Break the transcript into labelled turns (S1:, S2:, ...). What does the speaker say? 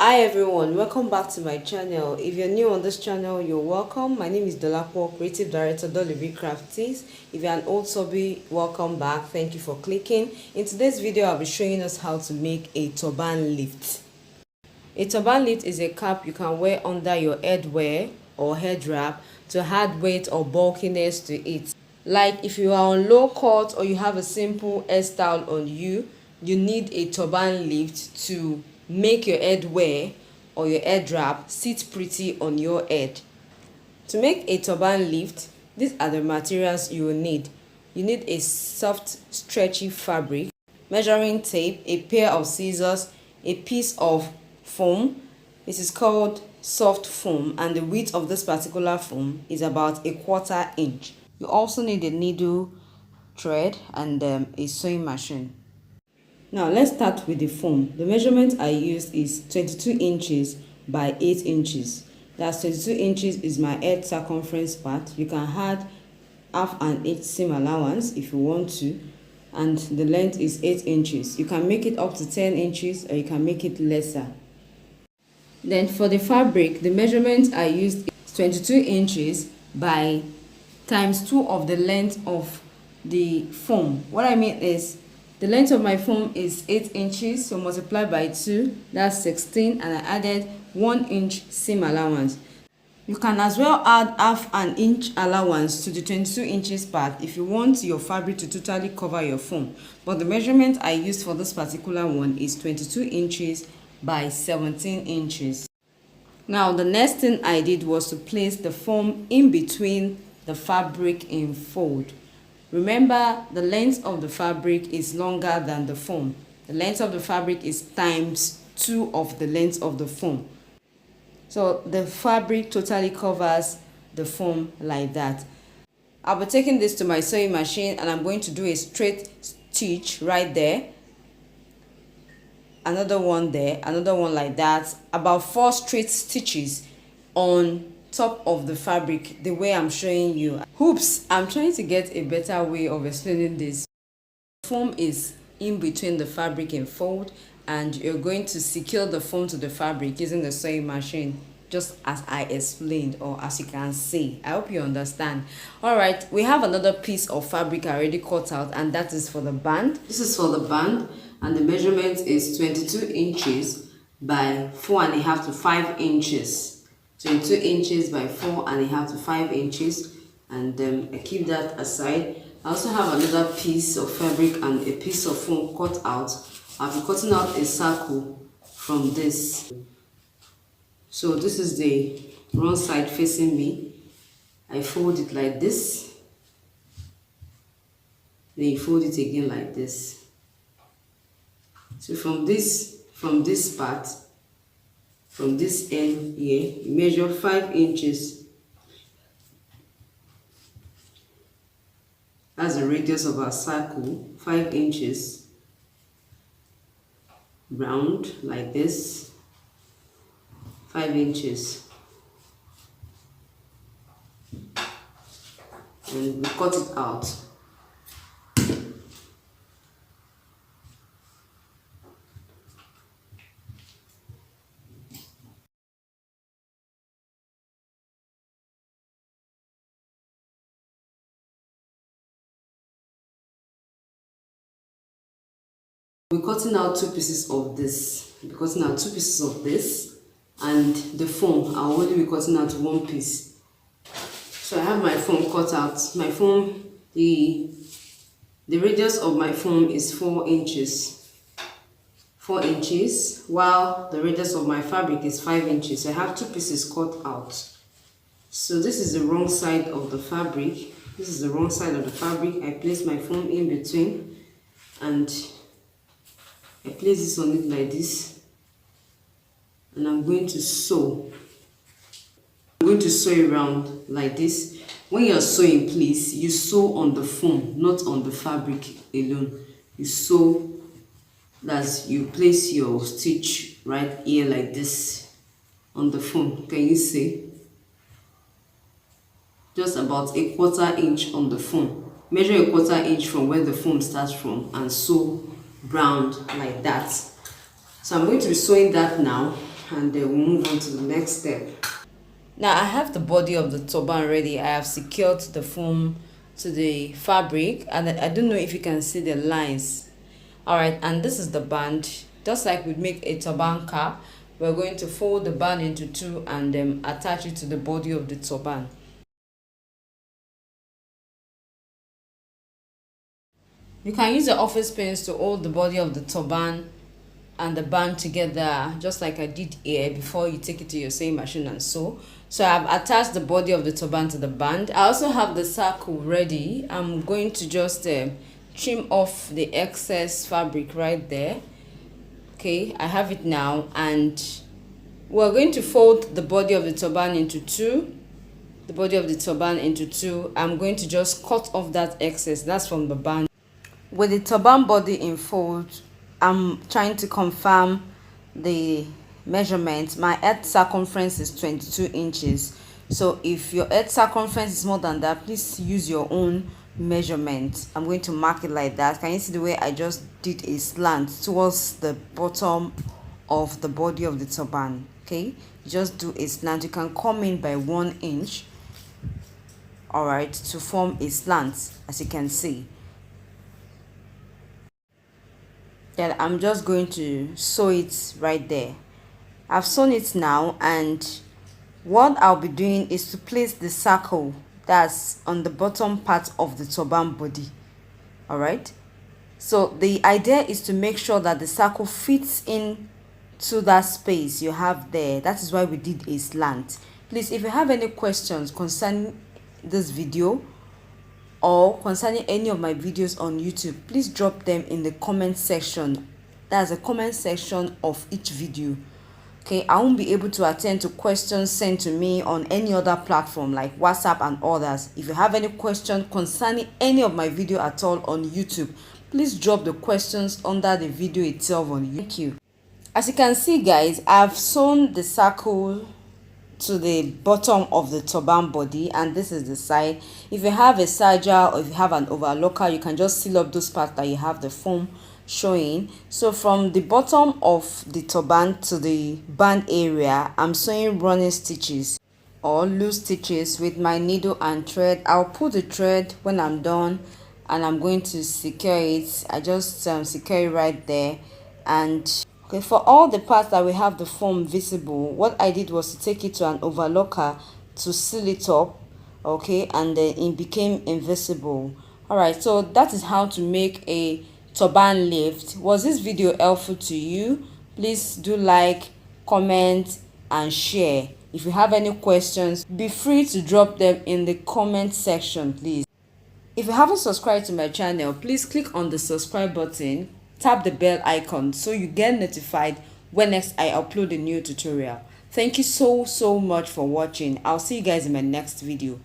S1: Hi everyone, welcome back to my channel. If you're new on this channel, you're welcome. My name is DoliveB, Creative Director, DoliveB Crafties. If you're an old subby, welcome back. Thank you for clicking. In today's video, I'll be showing us how to make a turban lift. A turban lift is a cap you can wear under your headwear or head wrap to add weight or bulkiness to it. Like if you are on low cut or you have a simple hairstyle on you, you need a turban lift to make your head wear or your head wrap sit pretty on your head. To make a turban lift, these are the materials you will need. You need a soft stretchy fabric, measuring tape, a pair of scissors, a piece of foam. This is called soft foam, and the width of this particular foam is about 1/4 inch. You also need a needle, thread, and a sewing machine. Now let's start with the foam. The measurement I used is 22 inches by 8 inches. That's 22 inches is my head circumference part. You can add half an inch seam allowance if you want to, and the length is 8 inches. You can make it up to 10 inches or you can make it lesser. Then for the fabric, the measurement I used is 22 inches by times 2 of the length of the foam. What I mean is, the length of my foam is 8 inches, so multiply by 2, that's 16, and I added 1 inch seam allowance. You can as well add half an inch allowance to the 22 inches part if you want your fabric to totally cover your foam. But the measurement I used for this particular one is 22 inches by 17 inches. Now the next thing I did was to place the foam in between the fabric in fold. Remember, the length of the fabric is longer than the foam. The length of the fabric is times 2 of the length of the foam. So the fabric totally covers the foam like that. I'll be taking this to my sewing machine and I'm going to do a straight stitch right there. Another one there, another one like that. About 4 straight stitches on top of the fabric the way I'm showing you. Oops, I'm trying to get a better way of explaining this. Foam is in between the fabric and fold, and you're going to secure the foam to the fabric using the sewing machine, just as I explained, or as you can see. I hope you understand. All right, we have another piece of fabric already cut out, and that is for the band. This is for the band, and the measurement is 22 inches by 4.5 to 5 inches. 22 inches by 4.5 to 5 inches, and I keep that aside. I also have another piece of fabric and a piece of foam cut out. I'll be cutting out a circle from this. So this is the wrong side facing me. I fold it like this, then you fold it again like this. So from this part, from this end here, you measure 5 inches. That's the radius of our circle, 5 inches. Round like this, 5 inches. And we cut it out. We're cutting out 2 pieces of this. We're cutting out 2 pieces of this, and the foam, I'll only be cutting out 1 piece. So I have my foam cut out. My foam, the radius of my foam is 4 inches. 4 inches, while the radius of my fabric is 5 inches. So I have 2 pieces cut out. So this is the wrong side of the fabric. This is the wrong side of the fabric. I place my foam in between, and I place this on it like this, and I'm going to sew. I'm going to sew around like this. When you're sewing, please, you sew on the foam, not on the fabric alone. You sew, that's, you place your stitch right here like this on the foam. Can you see? Just about 1/4 inch on the foam. Measure 1/4 inch from where the foam starts from and sew round like that. So I'm going to be sewing that now. and then we'll move on to the next step. Now I have the body of the turban ready. I have secured the foam to the fabric, and I don't know if you can see the lines. Alright, and this is the band. Just like we make a turban cap, we're going to fold the band into two and attach it to the body of the turban. You can use the office pins to hold the body of the turban and the band together, just like I did here, before you take it to your sewing machine and sew. So I've attached the body of the turban to the band. I also have the circle ready. I'm going to just trim off the excess fabric right there. Okay, I have it now, and we're going to fold the body of the turban into two. The body of the turban into two. I'm going to just cut off that excess, that's from the band. With the turban body in fold, I'm trying to confirm the measurement. My head circumference is 22 inches. So if your head circumference is more than that, please use your own measurement. I'm going to mark it like that. Can you see the way I just did a slant towards the bottom of the body of the turban? Okay, just do a slant. You can come in by 1 inch, all right, to form a slant, as you can see. Then I'm just going to sew it right there. I've sewn it now, and what I'll be doing is to place the circle that's on the bottom part of the turban body. All right, so the idea is to make sure that the circle fits in to that space you have there. That is why we did a slant. Please, if you have any questions concerning this video or concerning any of my videos on YouTube, please drop them in the comment section. That's the comment section of each video. Okay, I won't be able to attend to questions sent to me on any other platform like WhatsApp and others. If you have any question concerning any of my video at all on YouTube, please drop the questions under the video itself on YouTube. Thank you. As you can see, guys, I've sewn the circle to the bottom of the turban body, and this is the side. If you have a serger or if you have an overlocker, you can just seal up those parts that you have the foam showing. So from the bottom of the turban to the band area, I'm sewing running stitches or loose stitches with my needle and thread. I'll pull the thread when I'm done, and I'm going to secure it. I just secure it right there. And okay, for all the parts that we have the foam visible, what I did was to take it to an overlocker to seal it up, okay, and then it became invisible. All right, so that is how to make a turban lift. Was this video helpful to you? Please do like, comment, and share. If you have any questions, be free to drop them in the comment section, please. If you haven't subscribed to my channel, please click on the subscribe button, tap the bell icon so you get notified when next I upload a new tutorial. Thank you so much for watching. I'll see you guys in my next video.